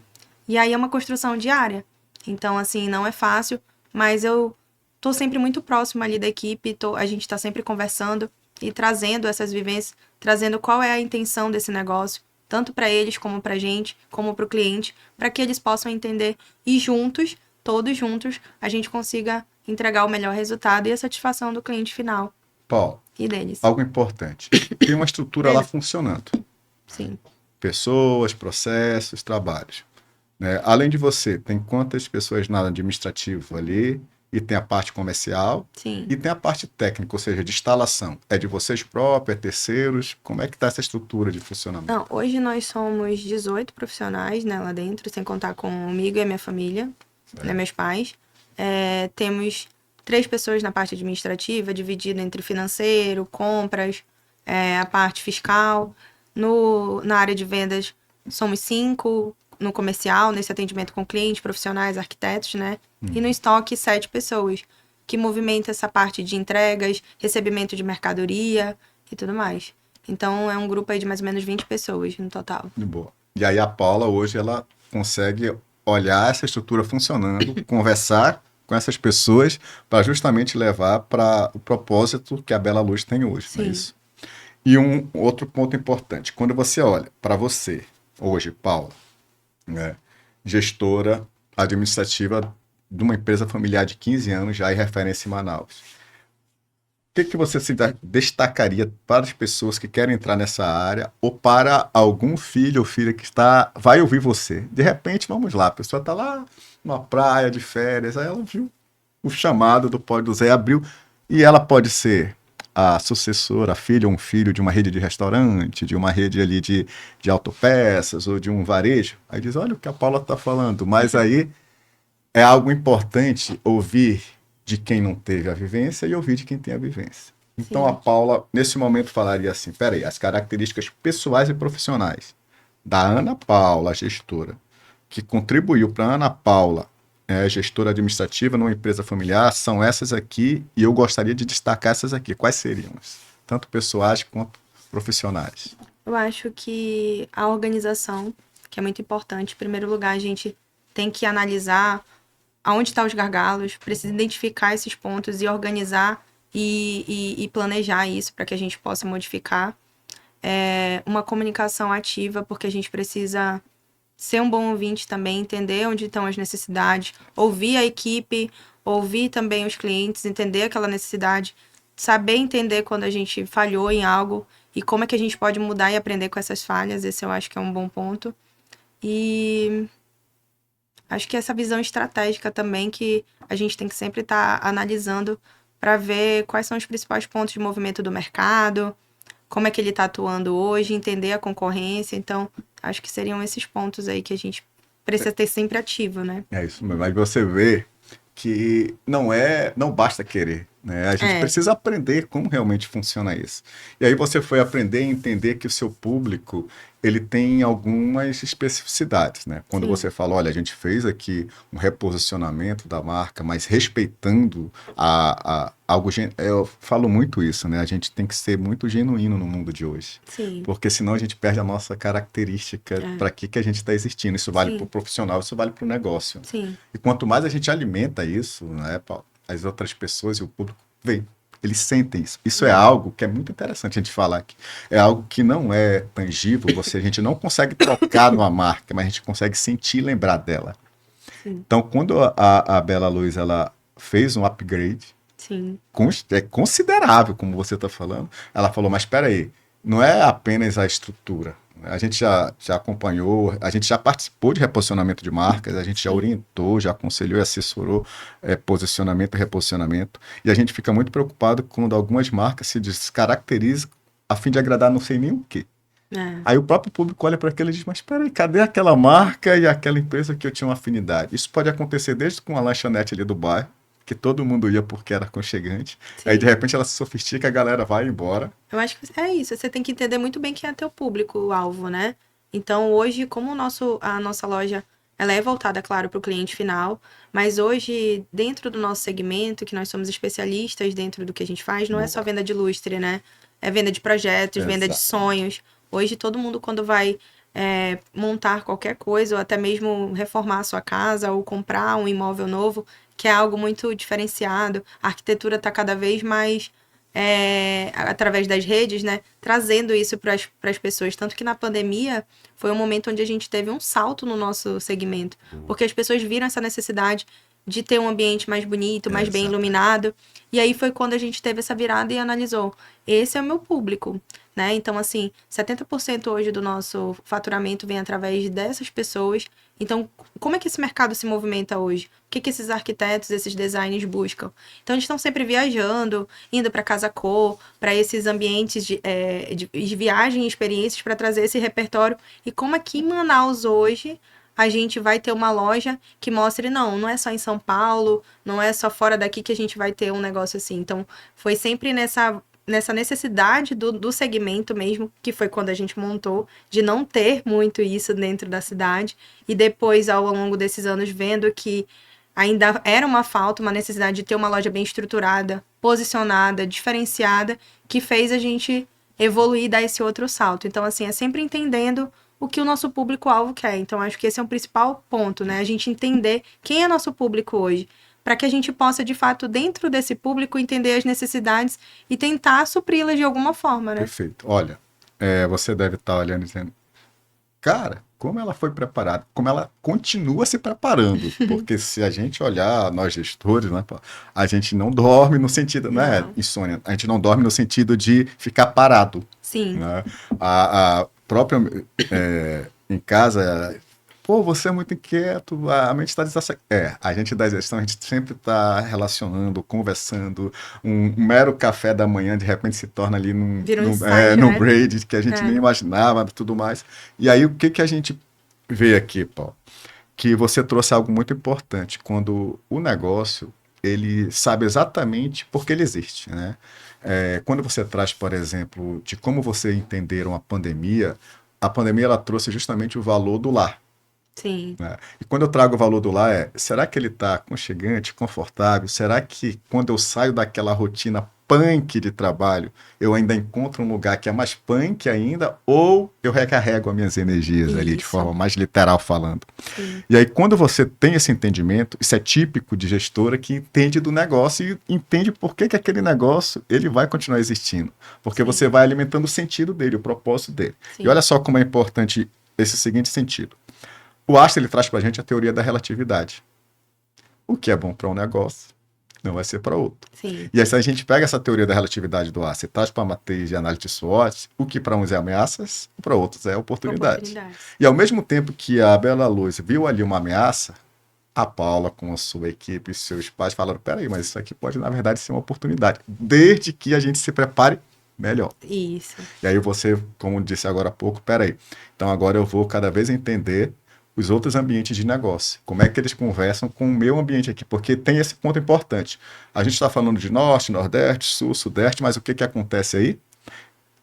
S2: E aí é uma construção diária. Então, assim, não é fácil, mas eu tô sempre muito próximo ali da equipe, a gente tá sempre conversando e trazendo essas vivências, trazendo qual é a intenção desse negócio, tanto para eles como para a gente, como para o cliente, para que eles possam entender e juntos, todos juntos, a gente consiga entregar o melhor resultado e a satisfação do cliente final.
S1: Paulo,
S2: e deles.
S1: Algo importante. Tem uma estrutura lá funcionando.
S2: Sim.
S1: Pessoas, processos, trabalhos. Né? Além de você, tem quantas pessoas na administrativo ali e tem a parte comercial,
S2: Sim.
S1: e tem a parte técnica, ou seja, de instalação. É de vocês próprios, é terceiros? Como é que está essa estrutura de funcionamento?
S2: Não, hoje nós somos 18 profissionais, né, lá dentro, sem contar comigo e a minha família, né, meus pais. Temos 3 pessoas na parte administrativa, dividida entre financeiro, compras, a parte fiscal. Na área de vendas, somos 5. No comercial, nesse atendimento com clientes, profissionais, arquitetos, né? E no estoque, 7 pessoas, que movimenta essa parte de entregas, recebimento de mercadoria e tudo mais. Então, é um grupo aí de mais ou menos 20 pessoas no total.
S1: De boa. E aí a Paula hoje ela consegue olhar essa estrutura funcionando, conversar com essas pessoas para justamente levar para o propósito que a Bela Luz tem hoje, não é
S2: Sim.
S1: isso? E um outro ponto importante, quando você olha para você hoje, Paula, né, gestora administrativa de uma empresa familiar de 15 anos já e referência em Manaus. O que você se destacaria para as pessoas que querem entrar nessa área ou para algum filho ou filha que vai ouvir você? De repente, vamos lá, a pessoa está lá numa praia de férias, aí ela viu o chamado do Pode do Zé, abriu, e ela pode ser a sucessora, a filha ou um filho de uma rede de restaurante, de uma rede ali de autopeças ou de um varejo. Aí diz, olha o que a Paula está falando, mas aí é algo importante ouvir de quem não teve a vivência e ouvir de quem tem a vivência. Então
S2: Sim.
S1: a Paula, nesse momento, falaria assim, peraí, as características pessoais e profissionais da Ana Paula, a gestora, que contribuiu para a Ana Paula, gestora administrativa numa empresa familiar, são essas aqui e eu gostaria de destacar essas aqui. Quais seriam? Tanto pessoais quanto profissionais.
S2: Eu acho que a organização, que é muito importante. Em primeiro lugar, a gente tem que analisar aonde estão os gargalos, precisa identificar esses pontos e organizar e planejar isso para que a gente possa modificar. Uma comunicação ativa, porque a gente precisa ser um bom ouvinte também, entender onde estão as necessidades, ouvir a equipe, ouvir também os clientes, entender aquela necessidade, saber entender quando a gente falhou em algo e como é que a gente pode mudar e aprender com essas falhas. Esse eu acho que é um bom ponto. E acho que essa visão estratégica também que a gente tem que sempre estar analisando para ver quais são os principais pontos de movimento do mercado, como é que ele está atuando hoje, entender a concorrência. Então, acho que seriam esses pontos aí que a gente precisa ter sempre ativo, né?
S1: É isso mesmo. Mas você vê que não basta querer, né? A gente precisa aprender como realmente funciona isso. E aí você foi aprender a entender que o seu público, ele tem algumas especificidades, né? Quando
S2: Sim.
S1: você fala, olha, a gente fez aqui um reposicionamento da marca, mas respeitando algo, eu falo muito isso, né? A gente tem que ser muito genuíno no mundo de hoje.
S2: Sim.
S1: Porque senão a gente perde a nossa característica para que a gente está existindo. Isso vale para o profissional, isso vale para o negócio.
S2: Sim.
S1: E quanto mais a gente alimenta isso, né, Paulo, as outras pessoas e o público vêm. Eles sentem isso. Isso é algo que é muito interessante a gente falar aqui. É algo que não é tangível, a gente não consegue tocar numa marca, mas a gente consegue sentir e lembrar dela.
S2: Sim.
S1: Então, quando a Bela Luz ela fez um upgrade,
S2: Sim.
S1: Considerável, como você está falando, ela falou, mas espera aí, não é apenas a estrutura. A gente já acompanhou, a gente já participou de reposicionamento de marcas, a gente já orientou, já aconselhou e assessorou posicionamento e reposicionamento. E a gente fica muito preocupado quando algumas marcas se descaracterizam a fim de agradar não sei nem o quê. Aí o próprio público olha para aquilo e diz, mas espera aí, cadê aquela marca e aquela empresa que eu tinha uma afinidade? Isso pode acontecer desde com a lanchonete ali do bairro, que todo mundo ia porque era aconchegante. Sim. Aí, de repente, ela se sofistica, a galera vai embora.
S2: Eu acho que é isso. Você tem que entender muito bem quem é teu público-alvo, né? Então, hoje, como a nossa loja ela é voltada, claro, para o cliente final, mas hoje, dentro do nosso segmento, que nós somos especialistas dentro do que a gente faz, não é só venda de lustre, né? É venda de projetos, venda de sonhos. Hoje, todo mundo, quando vai montar qualquer coisa, ou até mesmo reformar a sua casa, ou comprar um imóvel novo, que é algo muito diferenciado. A arquitetura está cada vez mais, através das redes, né, trazendo isso para as pessoas. Tanto que na pandemia foi um momento onde a gente teve um salto no nosso segmento, porque as pessoas viram essa necessidade de ter um ambiente mais bonito, mais bem iluminado. E aí foi quando a gente teve essa virada e analisou, esse é o meu público, né? Então, assim, 70% hoje do nosso faturamento vem através dessas pessoas. Então, como é que esse mercado se movimenta hoje? O que esses arquitetos, esses designers buscam? Então, eles estão sempre viajando, indo para Casa Cor, para esses ambientes de viagem e experiências para trazer esse repertório. E como aqui em Manaus hoje a gente vai ter uma loja que mostre, não é só em São Paulo, não é só fora daqui que a gente vai ter um negócio assim. Então, foi sempre nessa necessidade do segmento mesmo, que foi quando a gente montou, de não ter muito isso dentro da cidade. E depois, ao longo desses anos, vendo que ainda era uma falta, uma necessidade de ter uma loja bem estruturada, posicionada, diferenciada, que fez a gente evoluir e dar esse outro salto. Então, assim, é sempre entendendo o que o nosso público-alvo quer. Então, acho que esse é um principal ponto, né? A gente entender quem é nosso público hoje, para que a gente possa, de fato, dentro desse público, entender as necessidades e tentar supri-las de alguma forma, né?
S1: Perfeito. Olha, você deve estar olhando e dizendo, cara, como ela foi preparada, como ela continua se preparando, porque se a gente olhar, nós gestores, né, pô, a gente não dorme no sentido, né,
S2: Não.
S1: insônia, a gente não dorme no sentido de ficar parado,
S2: Sim,
S1: né, a própria, em casa, pô, você é muito inquieto, a mente está a gente da gestão, a gente sempre está relacionando, conversando, um mero café da manhã de repente se torna ali
S2: vira um insight,
S1: num
S2: né?
S1: braid que a gente nem
S2: É,
S1: imaginava, tudo mais. E aí o que que a gente vê aqui, Paulo? Que você trouxe algo muito importante, quando o negócio, ele sabe exatamente por que ele existe, né? Quando você traz, por exemplo, de como você entenderam a pandemia ela trouxe justamente o valor do lar,
S2: sim,
S1: né? E quando eu trago o valor do lar, será que ele está aconchegante, confortável? Será que quando eu saio daquela rotina punk de trabalho, eu ainda encontro um lugar que é mais punk ainda? Ou eu recarrego as minhas energias ali, de
S2: isso,
S1: forma mais literal falando?
S2: sim,
S1: E aí, quando você tem esse entendimento, isso é típico de gestora que entende do negócio e entende por que aquele negócio ele vai continuar existindo. Porque
S2: sim,
S1: você vai alimentando o sentido dele, o propósito dele. E
S2: sim,
S1: olha só como é importante esse seguinte sentido. O Einstein ele traz para a gente a teoria da relatividade. O que é bom para um negócio não vai ser para outro.
S2: sim,
S1: E aí, se a gente pega essa teoria da relatividade do Einstein e traz para a matriz de análise de SWOT, o que para uns é ameaças, para outros é oportunidades.
S2: oportunidades.
S1: E ao mesmo tempo que a Bela Luz viu ali uma ameaça, a Paula, com a sua equipe e seus pais, falaram: peraí, mas isso aqui pode, na verdade, ser uma oportunidade, desde que a gente se prepare melhor.
S2: Isso,
S1: E aí você, como disse agora há pouco, peraí, então agora eu vou cada vez entender os outros ambientes de negócio. Como é que eles conversam com o meu ambiente aqui? Porque tem esse ponto importante. A gente está falando de norte, nordeste, sul, sudeste, mas o que que acontece aí?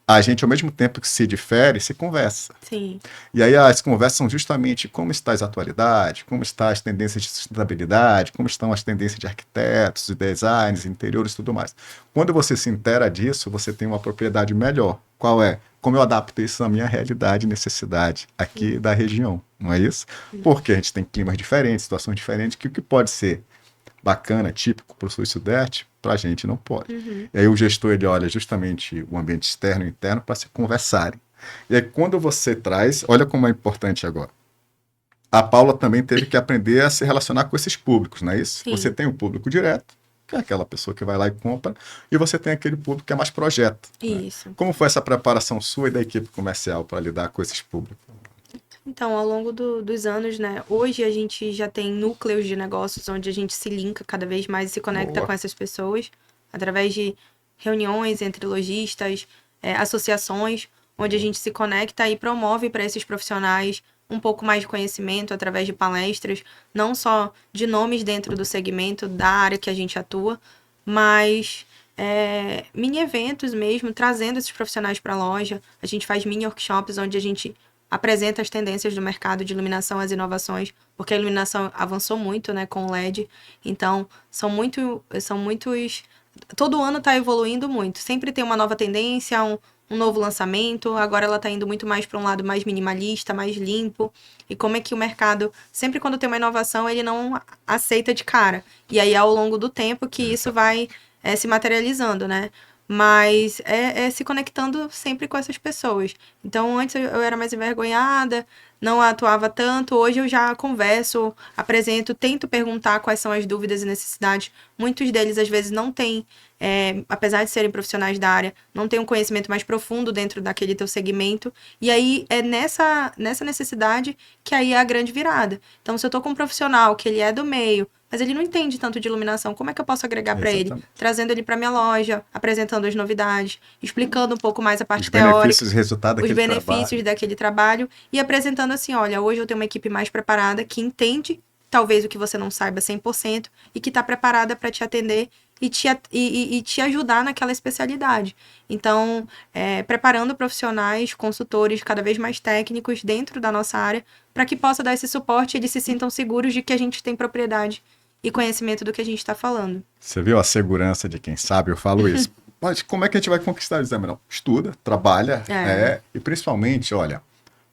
S1: A gente, ao mesmo tempo que se difere, se conversa.
S2: sim,
S1: E aí as conversas são justamente como está as atualidades, como estão as tendências de sustentabilidade, como estão as tendências de arquitetos, de designers, interiores e tudo mais. Quando você se inteira disso, você tem uma propriedade melhor. Qual é? Como eu adapto isso à minha realidade e necessidade aqui da região, não é isso? Porque a gente tem climas diferentes, situações diferentes, que o que pode ser bacana, típico para o sul e sudeste, para a gente não pode.
S2: uhum,
S1: E aí o gestor ele olha justamente o ambiente externo e interno para se conversarem. E aí quando você traz, olha como é importante agora. A Paula também teve que aprender a se relacionar com esses públicos, não é isso? Você
S2: sim,
S1: tem o público direto, que é aquela pessoa que vai lá e compra, e você tem aquele público que é mais projeto, né?
S2: isso.
S1: Como foi essa preparação sua e da equipe comercial para lidar com esses públicos?
S2: Então, ao longo dos anos, né? Hoje a gente já tem núcleos de negócios onde a gente se linka cada vez mais e se conecta com
S1: Boa.
S2: essas pessoas através de reuniões entre lojistas, associações, onde a gente se conecta e promove para esses profissionais um pouco mais de conhecimento através de palestras, não só de nomes dentro do segmento da área que a gente atua, mas mini eventos mesmo, trazendo esses profissionais para a loja. A gente faz mini workshops onde a gente apresenta as tendências do mercado de iluminação, as inovações, porque a iluminação avançou muito, né, com o LED. Então, são muitos. Todo ano está evoluindo muito. Sempre tem uma nova tendência, um novo lançamento. Agora ela está indo muito mais para um lado mais minimalista, mais limpo. E como é que o mercado, sempre quando tem uma inovação, ele não aceita de cara. E aí, ao longo do tempo, que isso vai se materializando, né? Mas se conectando sempre com essas pessoas. Então, antes eu era mais envergonhada, não atuava tanto, hoje eu já converso, apresento, tento perguntar quais são as dúvidas e necessidades. Muitos deles, às vezes, não têm, apesar de serem profissionais da área, não têm um conhecimento mais profundo dentro daquele teu segmento. E aí, é nessa necessidade que aí é a grande virada. Então, se eu tô com um profissional que ele é do meio, mas ele não entende tanto de iluminação, como é que eu posso agregar para ele?
S1: Exatamente.
S2: Trazendo ele para minha loja, apresentando as novidades, explicando um pouco mais a parte
S1: Os
S2: teórica,
S1: benefícios e resultado
S2: os
S1: daquele
S2: benefícios
S1: trabalho.
S2: daquele trabalho e apresentando assim, olha, hoje eu tenho uma equipe mais preparada que entende talvez o que você não saiba 100% e que está preparada para te atender e te ajudar naquela especialidade. Então, preparando profissionais, consultores cada vez mais técnicos dentro da nossa área para que possa dar esse suporte e eles se sintam seguros de que a gente tem propriedade e conhecimento do que a gente está falando.
S1: Você viu a segurança de quem sabe? Eu falo isso. Mas como é que a gente vai conquistar isso, Emerald? Estuda, trabalha, e principalmente, olha,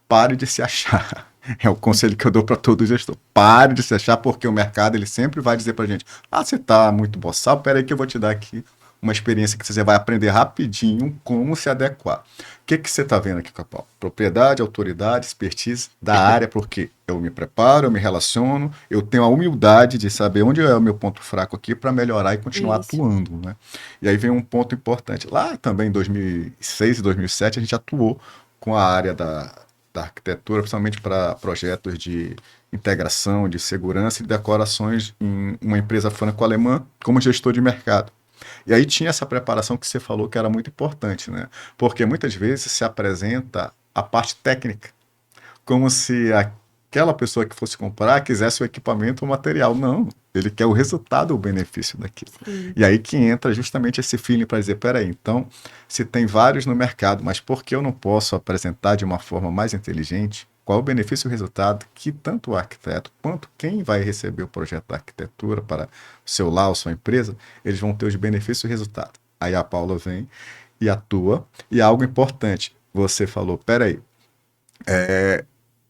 S1: pare de se achar. É o conselho que eu dou para todo gestor. Pare de se achar, porque o mercado ele sempre vai dizer para a gente: você está muito boçal, peraí que eu vou te dar aqui uma experiência que você vai aprender rapidinho como se adequar. O que você está vendo aqui, Capal? Propriedade, autoridade, expertise da área, porque eu me preparo, eu me relaciono, eu tenho a humildade de saber onde é o meu ponto fraco aqui para melhorar e continuar atuando, né? E aí vem um ponto importante. Lá também em 2006 e 2007 a gente atuou com a área da arquitetura, principalmente para projetos de integração, de segurança e decorações em uma empresa franco-alemã como gestor de mercado. E aí tinha essa preparação que você falou que era muito importante, né? Porque muitas vezes se apresenta a parte técnica, como se aquela pessoa que fosse comprar quisesse o equipamento ou o material. Não, ele quer o resultado, o benefício daquilo.
S2: Sim.
S1: E aí que entra justamente esse feeling para dizer, peraí, então, se tem vários no mercado, mas por que eu não posso apresentar de uma forma mais inteligente qual o benefício e o resultado que tanto o arquiteto quanto quem vai receber o projeto da arquitetura para o seu lar ou sua empresa, eles vão ter os benefícios e o resultado. Aí a Paula vem e atua, e algo importante, você falou, peraí,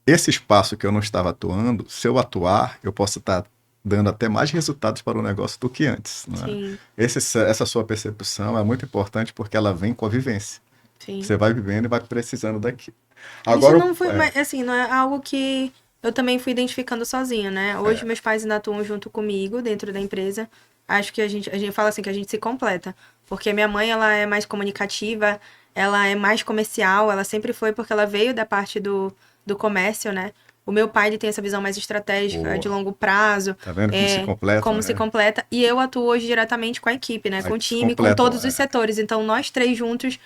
S1: esse espaço que eu não estava atuando, se eu atuar, eu posso estar dando até mais resultados para o negócio do que antes. Né?
S2: Sim.
S1: Essa sua percepção é muito importante porque ela vem com a vivência.
S2: Sim.
S1: Você vai vivendo e vai precisando daqui.
S2: Agora,
S1: Agora,
S2: isso não foi, mas, assim, não é algo que eu também fui identificando sozinha, né? Hoje meus pais ainda atuam junto comigo dentro da empresa. Acho que a gente fala assim que a gente se completa, porque minha mãe ela é mais comunicativa, ela é mais comercial, ela sempre foi porque ela veio da parte do comércio, né? O meu pai ele tem essa visão mais estratégica, de longo prazo,
S1: tá vendo como se completa,
S2: como
S1: né?
S2: se completa. E eu atuo hoje diretamente com a equipe, né?
S1: Aí
S2: Com o
S1: se
S2: time, com
S1: completam,
S2: todos os setores. Então, nós três juntos,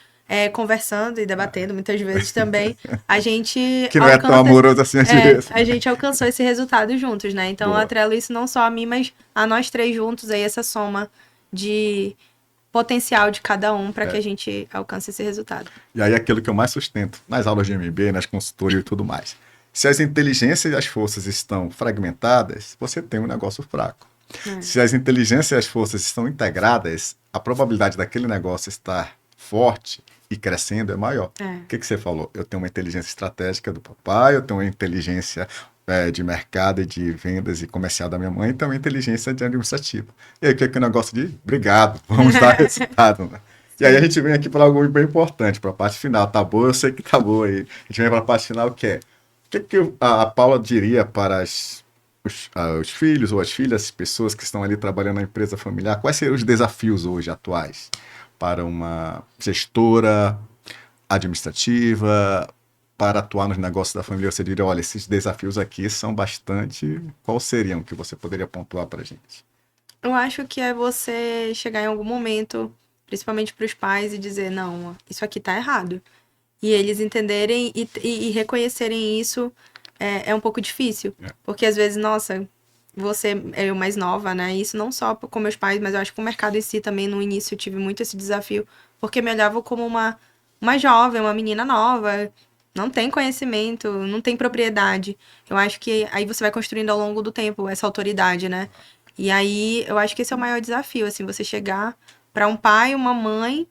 S2: conversando e debatendo muitas vezes também, a gente
S1: que não é tão amoroso assim às vezes.
S2: a gente alcançou esse resultado juntos, né? Então, eu
S1: Boa.
S2: atrelo isso não só a mim, mas a nós três juntos, aí essa soma de potencial de cada um para que a gente alcance esse resultado.
S1: E aí aquilo que eu mais sustento nas aulas de MBA, nas consultorias e tudo mais. Se as inteligências e as forças estão fragmentadas, você tem um negócio fraco. Se as inteligências e as forças estão integradas, a probabilidade daquele negócio estar forte e crescendo é maior. O que você falou? Eu tenho uma inteligência estratégica do papai, eu tenho uma inteligência de mercado e de vendas e comercial da minha mãe, e tenho uma inteligência de administrativa. E aí o que é que o negócio diz? Obrigado, vamos dar resultado. Né? E aí a gente vem aqui para algo bem importante, para a parte final. Tá boa, eu sei que tá boa aí. A gente vem para a parte final, que é o que a Paula diria para os filhos ou as filhas, as pessoas que estão ali trabalhando na empresa familiar? Quais seriam os desafios hoje atuais para uma gestora administrativa, para atuar nos negócios da família? Você diria, olha, esses desafios aqui são bastante... Quais seriam que você poderia pontuar para a gente?
S2: Eu acho que é você chegar em algum momento, principalmente para os pais, e dizer, não, isso aqui tá errado. E eles entenderem e reconhecerem isso é um pouco difícil. Porque às vezes, nossa, você é eu mais nova, né? Isso não só com meus pais, mas eu acho que o mercado em si também, no início, eu tive muito esse desafio. Porque me olhavam como uma jovem, uma menina nova, não tem conhecimento, não tem propriedade. Eu acho que aí você vai construindo ao longo do tempo essa autoridade, né? E aí, eu acho que esse é o maior desafio, assim, você chegar para um pai, uma mãe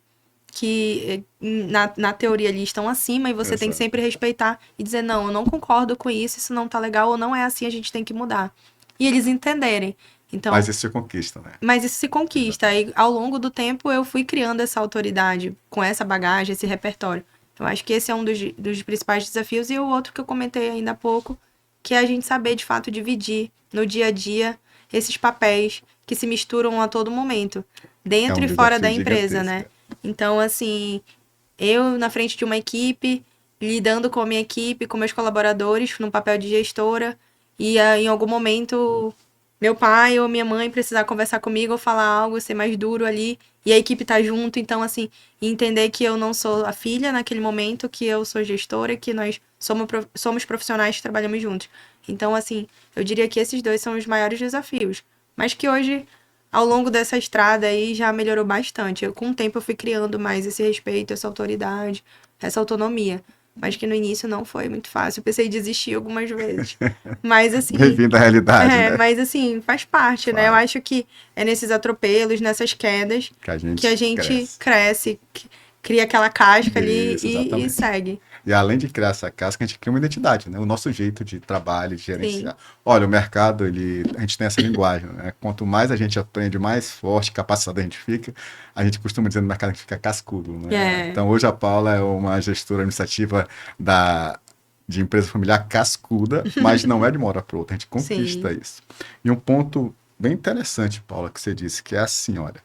S2: que na teoria ali estão acima e você tem que sempre respeitar e dizer, não, eu não concordo com isso não tá legal, ou não é assim, a gente tem que mudar. E eles entenderem. Então,
S1: mas isso se conquista, né?
S2: Mas isso se conquista. E ao longo do tempo eu fui criando essa autoridade com essa bagagem, esse repertório. Eu acho que esse é um dos principais desafios. E o outro que eu comentei ainda há pouco, que é a gente saber, de fato, dividir no dia a dia esses papéis que se misturam a todo momento,
S1: É
S2: dentro
S1: um
S2: e fora da
S1: desafio
S2: empresa,
S1: gigantesco.
S2: né? Então, assim, eu na frente de uma equipe, lidando com a minha equipe, com meus colaboradores, no papel de gestora, e em algum momento meu pai ou minha mãe precisar conversar comigo ou falar algo, ser mais duro ali, e a equipe tá junto, então assim, entender que eu não sou a filha naquele momento, que eu sou gestora, que nós somos profissionais que trabalhamos juntos. Então, assim, eu diria que esses dois são os maiores desafios, mas que hoje, ao longo dessa estrada aí, já melhorou bastante. Com o tempo eu fui criando mais esse respeito, essa autoridade, essa autonomia. Mas que no início não foi muito fácil. Eu pensei em desistir algumas vezes. Mas assim,
S1: Bem-vindo à realidade, né?
S2: mas assim, faz parte, né? Eu
S1: Faz.
S2: acho que é nesses atropelos, nessas quedas,
S1: Que a
S2: que a
S1: gente
S2: gente
S1: cresce.
S2: cresce, cria aquela casca ali
S1: Isso,
S2: e
S1: exatamente.
S2: segue.
S1: E além de criar essa casca, a gente cria uma identidade, né? O nosso jeito de trabalho, de
S2: Sim,
S1: gerenciar. Olha, o mercado, a gente tem essa linguagem, né? Quanto mais a gente aprende, mais forte, capacitado a gente fica. A gente costuma dizer no mercado que fica cascudo, né?
S2: é,
S1: Então, hoje a Paula é uma gestora administrativa de empresa familiar cascuda, mas não é de uma hora para outra. A gente conquista
S2: sim,
S1: isso. E um ponto bem interessante, Paula, que você disse, que é assim, olha,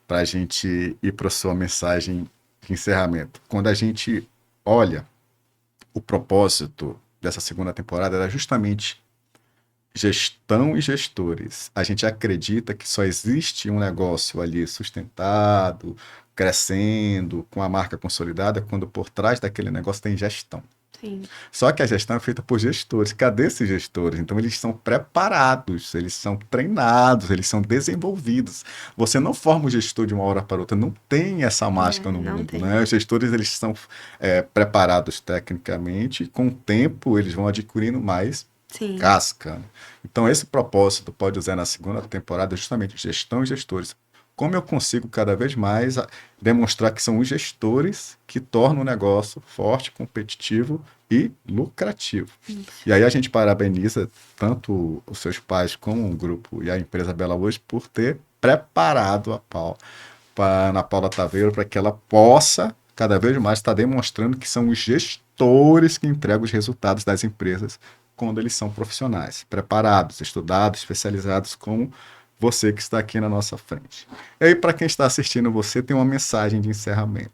S1: para a gente ir para a sua mensagem de encerramento. Quando a gente olha o propósito dessa segunda temporada era justamente gestão e gestores. A gente acredita que só existe um negócio ali sustentado, crescendo, com a marca consolidada, quando por trás daquele negócio tem gestão.
S2: sim,
S1: Só que a gestão é feita por gestores. Cadê esses gestores? Então, eles são preparados, eles são treinados, eles são desenvolvidos. Você não forma o gestor de uma hora para outra, não tem essa mágica no
S2: não
S1: mundo,
S2: tem.
S1: né? Os gestores, eles são preparados tecnicamente, e com o tempo eles vão adquirindo mais
S2: Sim,
S1: casca. Então, esse propósito pode usar na segunda temporada justamente gestão e gestores. Como eu consigo cada vez mais demonstrar que são os gestores que tornam o negócio forte, competitivo e lucrativo.
S2: isso.
S1: E aí a gente parabeniza tanto os seus pais como o grupo e a empresa Bela hoje por ter preparado a Ana Paula Taveiro para que ela possa cada vez mais estar demonstrando que são os gestores que entregam os resultados das empresas quando eles são profissionais, preparados, estudados, especializados como você que está aqui na nossa frente. E aí, para quem está assistindo você, tem uma mensagem de encerramento.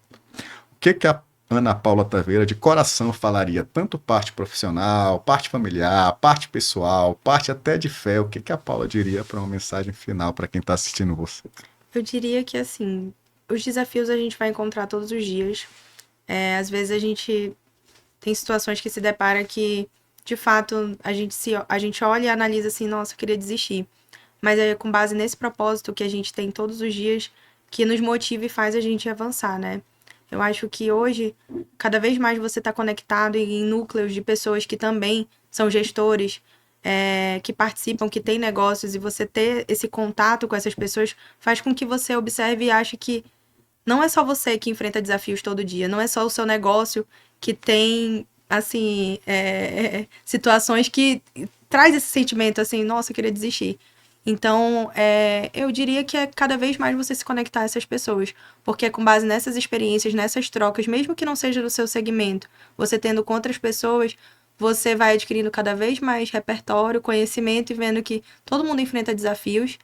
S1: O que a Ana Paula Taveira, de coração, falaria? Tanto parte profissional, parte familiar, parte pessoal, parte até de fé. O que a Paula diria para uma mensagem final para quem está assistindo você?
S2: Eu diria que, assim, os desafios a gente vai encontrar todos os dias. Às vezes a gente tem situações que se depara que, de fato, a gente olha e analisa assim, nossa, eu queria desistir. Mas é com base nesse propósito que a gente tem todos os dias que nos motiva e faz a gente avançar, né? Eu acho que hoje, cada vez mais você está conectado em núcleos de pessoas que também são gestores, que participam, que têm negócios, e você ter esse contato com essas pessoas faz com que você observe e ache que não é só você que enfrenta desafios todo dia, não é só o seu negócio que tem, assim, situações que traz esse sentimento, assim, nossa, eu queria desistir. Então, eu diria que é cada vez mais você se conectar a essas pessoas, porque é com base nessas experiências, nessas trocas, mesmo que não seja do seu segmento, você tendo com outras pessoas, você vai adquirindo cada vez mais repertório, conhecimento e vendo que todo mundo enfrenta desafios,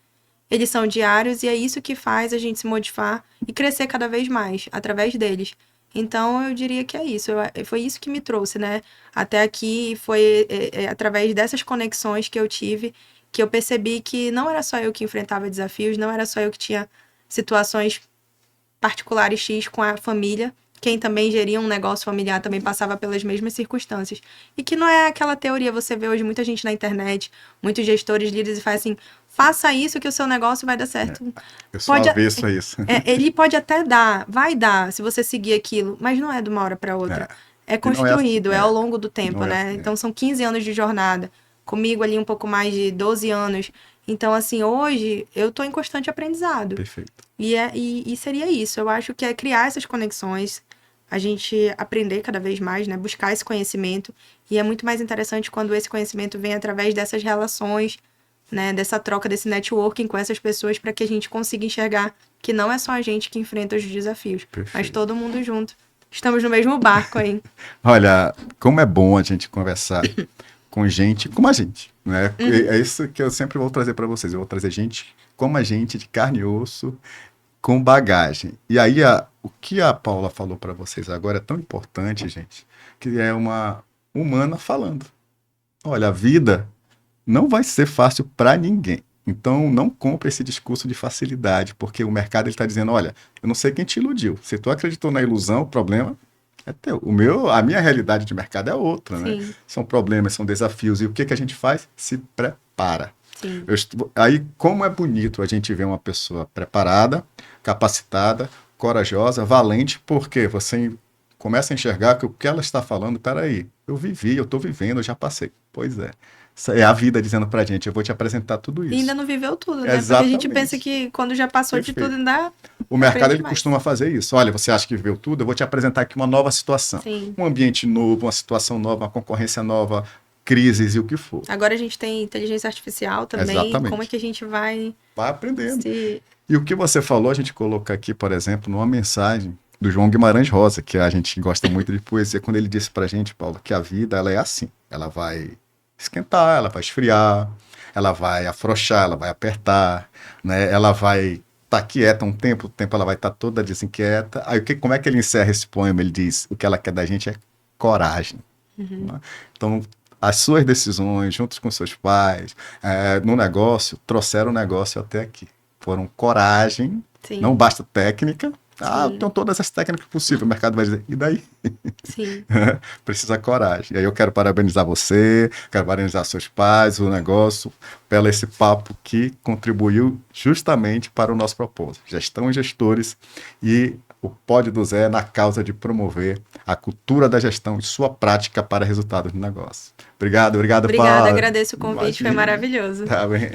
S2: eles são diários e é isso que faz a gente se modificar e crescer cada vez mais através deles. Então, eu diria que é isso. Foi isso que me trouxe, né? Até aqui foi através dessas conexões que eu tive que eu percebi que não era só eu que enfrentava desafios, não era só eu que tinha situações particulares X com a família. Quem também geria um negócio familiar também passava pelas mesmas circunstâncias. E que não é aquela teoria, você vê hoje muita gente na internet, muitos gestores, líderes, e faz assim, faça isso que o seu negócio vai dar certo.
S1: Eu sou
S2: Pode,
S1: avesso a isso.
S2: ele pode até dar, vai dar, se você seguir aquilo, mas não é de uma hora para outra.
S1: É.
S2: É
S1: E não é assim.
S2: construído, é ao longo do tempo,
S1: Não é
S2: né?
S1: assim.
S2: Então são 15 anos de jornada. Comigo ali um pouco mais de 12 anos. Então, assim, hoje eu tô em constante aprendizado.
S1: Perfeito.
S2: E seria isso. Eu acho que é criar essas conexões, a gente aprender cada vez mais, né? Buscar esse conhecimento. E é muito mais interessante quando esse conhecimento vem através dessas relações, né? Dessa troca, desse networking com essas pessoas, para que a gente consiga enxergar que não é só a gente que enfrenta os desafios, mas
S1: Perfeito.
S2: todo mundo junto Estamos no mesmo barco aí.
S1: Olha, como é bom a gente conversar com gente como a gente, né? É isso que eu sempre vou trazer para vocês. Eu vou trazer gente como a gente, de carne e osso, com bagagem. E aí, o que a Paula falou para vocês agora é tão importante, gente, que é uma humana falando. Olha, a vida não vai ser fácil para ninguém. Então, não compre esse discurso de facilidade, porque o mercado está dizendo, olha, eu não sei quem te iludiu. Se tu acreditou na ilusão, o problema é teu. A minha realidade de mercado é outra, né?
S2: Sim,
S1: São problemas, são desafios. E o que que a gente faz? Se prepara.
S2: sim.
S1: Aí, como é bonito a gente ver uma pessoa preparada, capacitada, corajosa, valente, porque você começa a enxergar que o que ela está falando, peraí, eu vivi, eu estou vivendo, eu já passei. Pois é. Isso é a vida dizendo pra gente, eu vou te apresentar tudo
S2: E ainda
S1: isso.
S2: não viveu tudo, né? Porque a gente pensa
S1: Exatamente.
S2: que quando já passou de
S1: Perfeito.
S2: tudo, ainda
S1: O mercado
S2: aprende
S1: ele
S2: mais.
S1: costuma fazer isso. Olha, você acha que viveu tudo? Eu vou te apresentar aqui uma nova situação.
S2: Sim.
S1: Um ambiente novo, uma situação nova, uma concorrência nova, crises e o que for.
S2: Agora a gente tem inteligência artificial também.
S1: Exatamente.
S2: Como é que a gente vai
S1: Vai aprendendo.
S2: se...
S1: E o que você falou, a gente coloca aqui, por exemplo, numa mensagem do João Guimarães Rosa, que a gente gosta muito de poesia, quando ele disse pra gente, Paulo, que a vida ela é assim. Ela vai esquentar, ela vai esfriar, ela vai afrouxar, ela vai apertar, né? Ela vai estar quieta um tempo, o tempo ela vai estar toda desinquieta. Aí como é que ele encerra esse poema? Ele diz, o que ela quer da gente é coragem. Né? Então, as suas decisões, juntos com seus pais, no negócio, trouxeram o negócio até aqui. Foram coragem,
S2: Sim,
S1: não basta técnica. Ah, eu
S2: sim,
S1: tenho todas as técnicas possíveis. O mercado vai dizer, e daí?
S2: sim.
S1: Precisa coragem. E aí eu quero parabenizar você, quero parabenizar seus pais, o negócio, pelo esse papo que contribuiu justamente para o nosso propósito. Gestão e gestores e o Pod do Zé na causa de promover a cultura da gestão e sua prática para resultados no negócio. Obrigado,
S2: Obrigada,
S1: Paula.
S2: agradeço o convite, foi
S1: Imagina.
S2: maravilhoso.
S1: Tá bem.